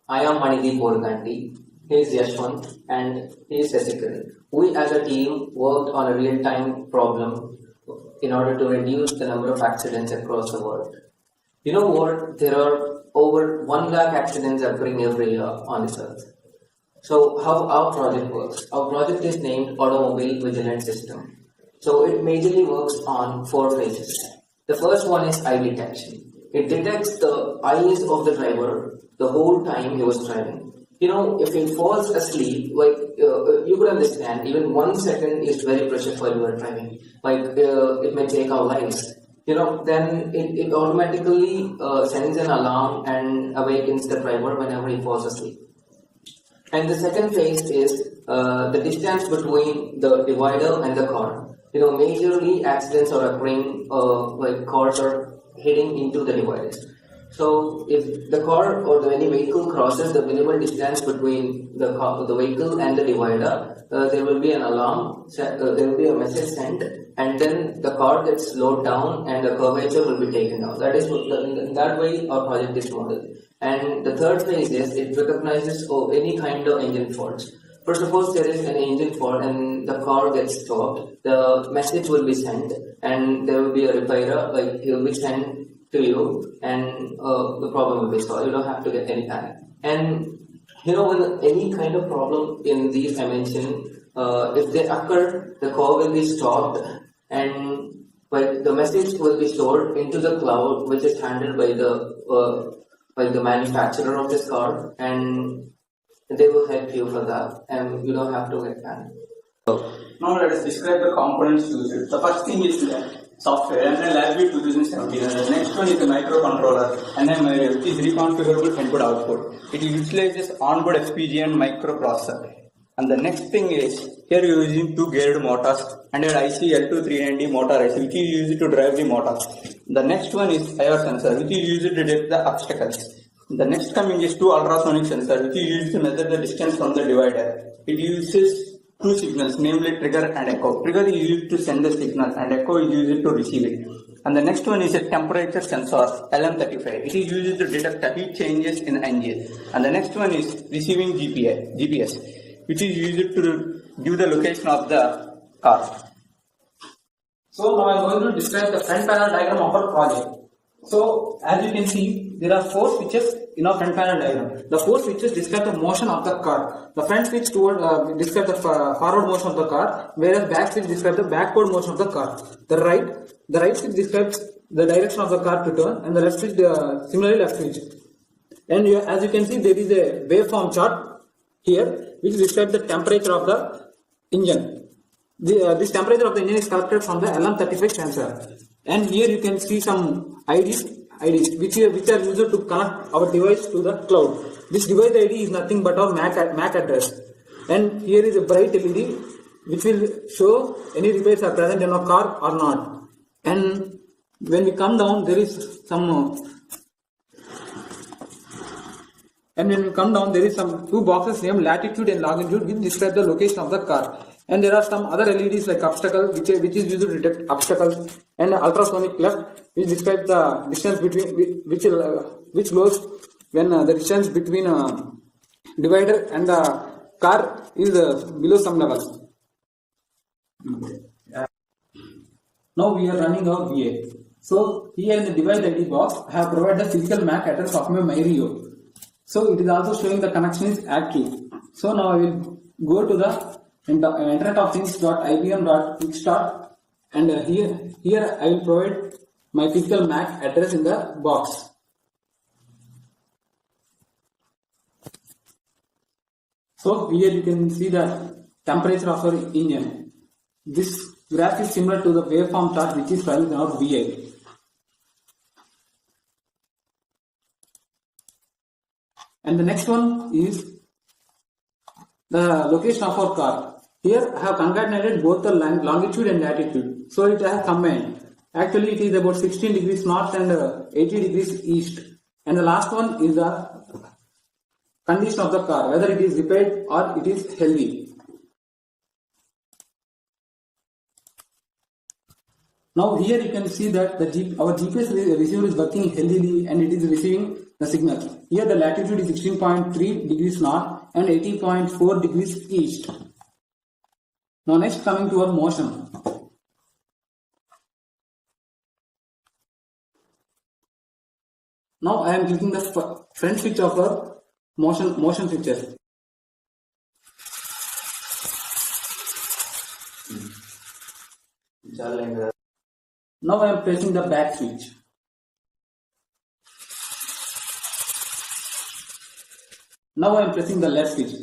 I am Manideep Borgandi, he is Yashwant, and he is Sasikan. We as a team worked on a real-time problem in order to reduce the number of accidents across the world. You know what? There are over 1 lakh accidents occurring every year on this earth. So how our project works? Our project is named Automobile Vigilant System. So it majorly works on 4 phases. The first one is eye detection. It detects the eyes of the driver the whole time he was driving. You know, if he falls asleep, you could understand, even 1 second is very precious while you are driving. It may take our lives. Then it automatically sends an alarm and awakens the driver whenever he falls asleep. And the second phase is the distance between the divider and the car. Majorly accidents are occurring cars are heading into the dividers. So if the car or any vehicle crosses the minimal distance between the vehicle and the divider, there will be an alarm, there will be a message sent, and then the car gets slowed down and the curvature will be taken down. That is in that way our project is modeled. And the third phase is it recognizes any kind of engine faults. For suppose there is an engine fault and the car gets stopped, the message will be sent and there will be a repairer, he will be sent to you and the problem will be solved. You don't have to get any panic. And when any kind of problem in these dimensions, if they occur, the car will be stopped and the message will be stored into the cloud, which is handled by the manufacturer of this car, and they will help you for that, and you don't have to get panic. Now let us describe the components used. The first thing is software, and then LabVIEW 2017. And the next one is the microcontroller, and then which is reconfigurable input-output. It utilizes onboard FPGA and microprocessor. And the next thing is, here you are using 2 geared motors and an IC L2390 motor IC, which is used to drive the motor. The next one is IR sensor, which is used to detect the obstacles. The next coming is 2 ultrasonic sensor, which is used to measure the distance from the divider. It uses 2 signals, namely trigger and echo. Trigger is used to send the signal and echo is used to receive it. And the next one is a temperature sensor, LM35. It is used to detect heat changes in the engine. And the next one is receiving GPS, which is used to give the location of the car. So now I am going to describe the front panel diagram of our project. So as you can see, there are 4 switches in our front panel diagram. The 4 switches describe the motion of the car. The front switch describes the forward motion of the car, whereas back switch describes the backward motion of the car. The right switch describes the direction of the car to turn, and the left switch similarly left switch. And as you can see, there is a waveform chart here which describes the temperature of the engine. This temperature of the engine is collected from the LM35 sensor. And here you can see some IDs which are used to connect our device to the cloud. This device ID is nothing but our MAC address. And here is a bright LED which will show any repairs are present in our car or not. And when we come down, there is some 2 boxes named latitude and longitude which describe the location of the car. And there are some other LEDs like obstacle which is used to detect obstacles, and ultrasonic clef which describes the distance between which glows when the distance between divider and the car is below some level. Now we are running our VA. So here in the device ID box I have provided the physical MAC address of my MyRio. So it is also showing the connection is active. So now I will go to the internet of things.ibm.quickstart, and here I will provide my physical MAC address in the box. So here you can see the temperature of our engine. This graph is similar to the waveform chart which is present in our VA. And the next one is the location of our car. Here I have concatenated both the longitude and latitude. So it has combined. Actually it is about 16 degrees north and 80 degrees east. And the last one is the condition of the car, whether it is repaired or it is healthy. Now here you can see that our GPS receiver is working healthily and it is receiving the signal. Here the latitude is 16.3 degrees north and 80.4 degrees east. Now next coming to our motion. Now I am clicking the front switch of our motion switches. Now I am pressing the back switch. Now I am pressing the left switch.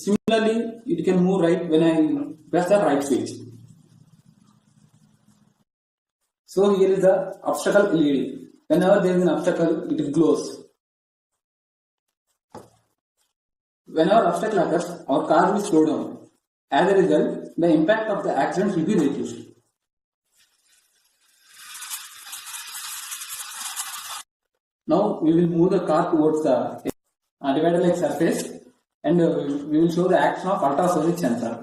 Similarly, it can move right when I press the right switch. So here is the obstacle LED. Whenever there is an obstacle, it glows. Whenever obstacle occurs, our car will slow down. As a result, the impact of the accident will be reduced. Now we will move the car towards the divider-like surface, and we will show the action of ultrasonic sensor.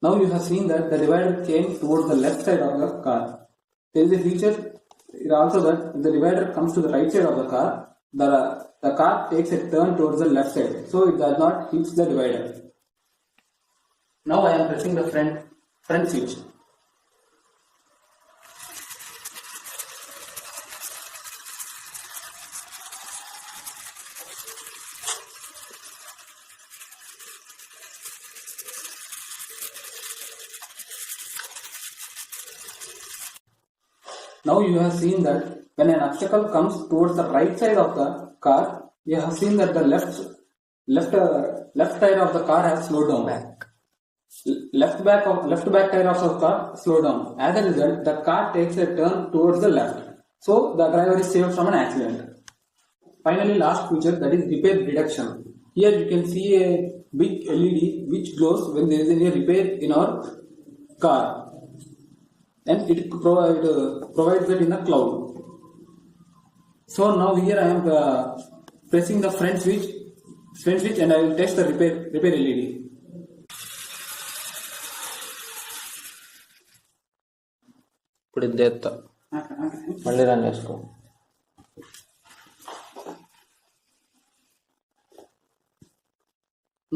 Now you have seen that the divider came towards the left side of the car. There is a feature also that if the divider comes to the right side of the car, the car takes a turn towards the left side, so it does not hit the divider. Now I am pressing the front switch. Now you have seen that when an obstacle comes towards the right side of the car, you have seen that the left side of the car has slowed down. Left back tire of the car slowed down. As a result, the car takes a turn towards the left. So the driver is saved from an accident. Finally, last feature, that is repair detection. Here you can see a big LED which glows when there is any repair in our car. And it provides it in a cloud. So now here I am pressing the front switch and I will test the repair LED. ఇప్పుడు ఇది చేస్తా మళ్ళీ run చేసుకో.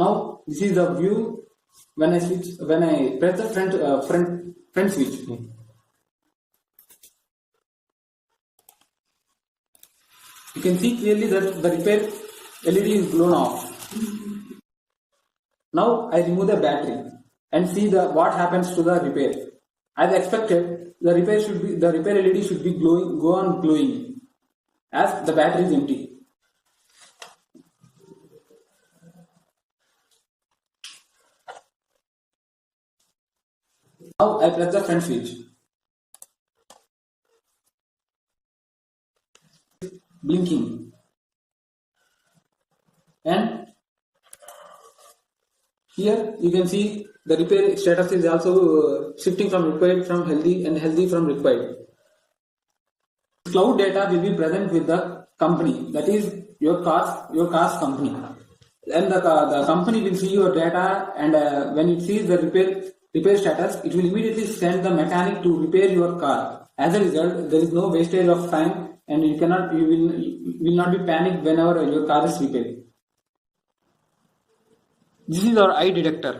Now this is the view when I press the front switch. You can see clearly that the repair LED is blown off. Now I remove the battery and see what happens to the repair. As expected, the repair LED should be go on glowing as the battery is empty. Now I press the front switch. Blinking. And here you can see the repair status is also shifting from required from healthy and healthy from required. Cloud data will be present with the company, that is your car's company. And the company will see your data, and when it sees the repair status, it will immediately send the mechanic to repair your car. As a result, there is no wastage of time, and you will not be panicked whenever your car is repaired. This is our eye detector.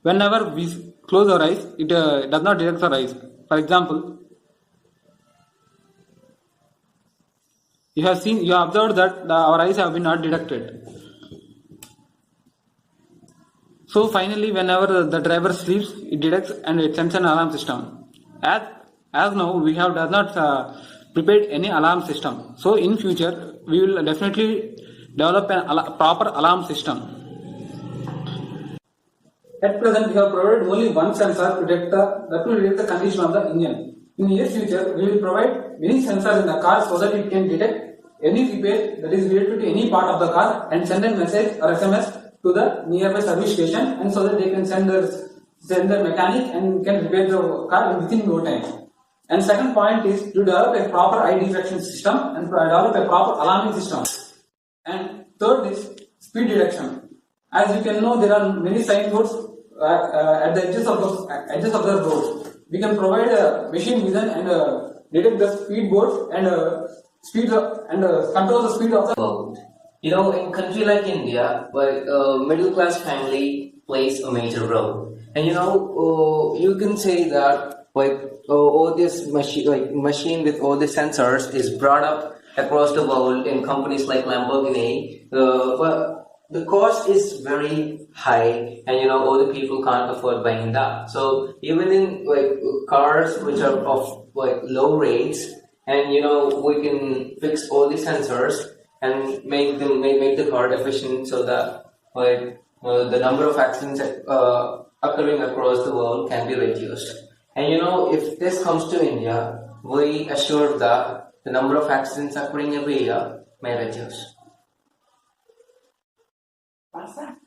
Whenever we close our eyes, it does not detect our eyes. For example, you have observed that our eyes have been not detected. So finally, whenever the driver sleeps, it detects and it sends an alarm system. As now we does not prepared any alarm system. So in future, we will definitely develop a proper alarm system. At present, we have provided only one sensor to detect the condition of the engine. In near future, we will provide many sensors in the car so that it can detect any repair that is related to any part of the car and send a message or SMS to the nearby service station, and so that they can send the mechanic and can repair the car within no time. And second point is to develop a proper eye detection system and develop a proper alarming system. And third is speed detection. As you can know, there are many signboards at the edges of the road. We can provide a machine vision and detect the speed boards and control the speed of the world. You know, in country like India, where middle class family plays a major role, and you know, you can say that all this machine with all the sensors is brought up across the world in companies like Lamborghini, but the cost is very high, and you know, all the people can't afford buying that. So even in cars which are of low rates, and you know, we can fix all the sensors and make the car efficient, so that the number of accidents occurring across the world can be reduced. And you know, if this comes to India, we assure that the number of accidents occurring every year may reduce. What's that?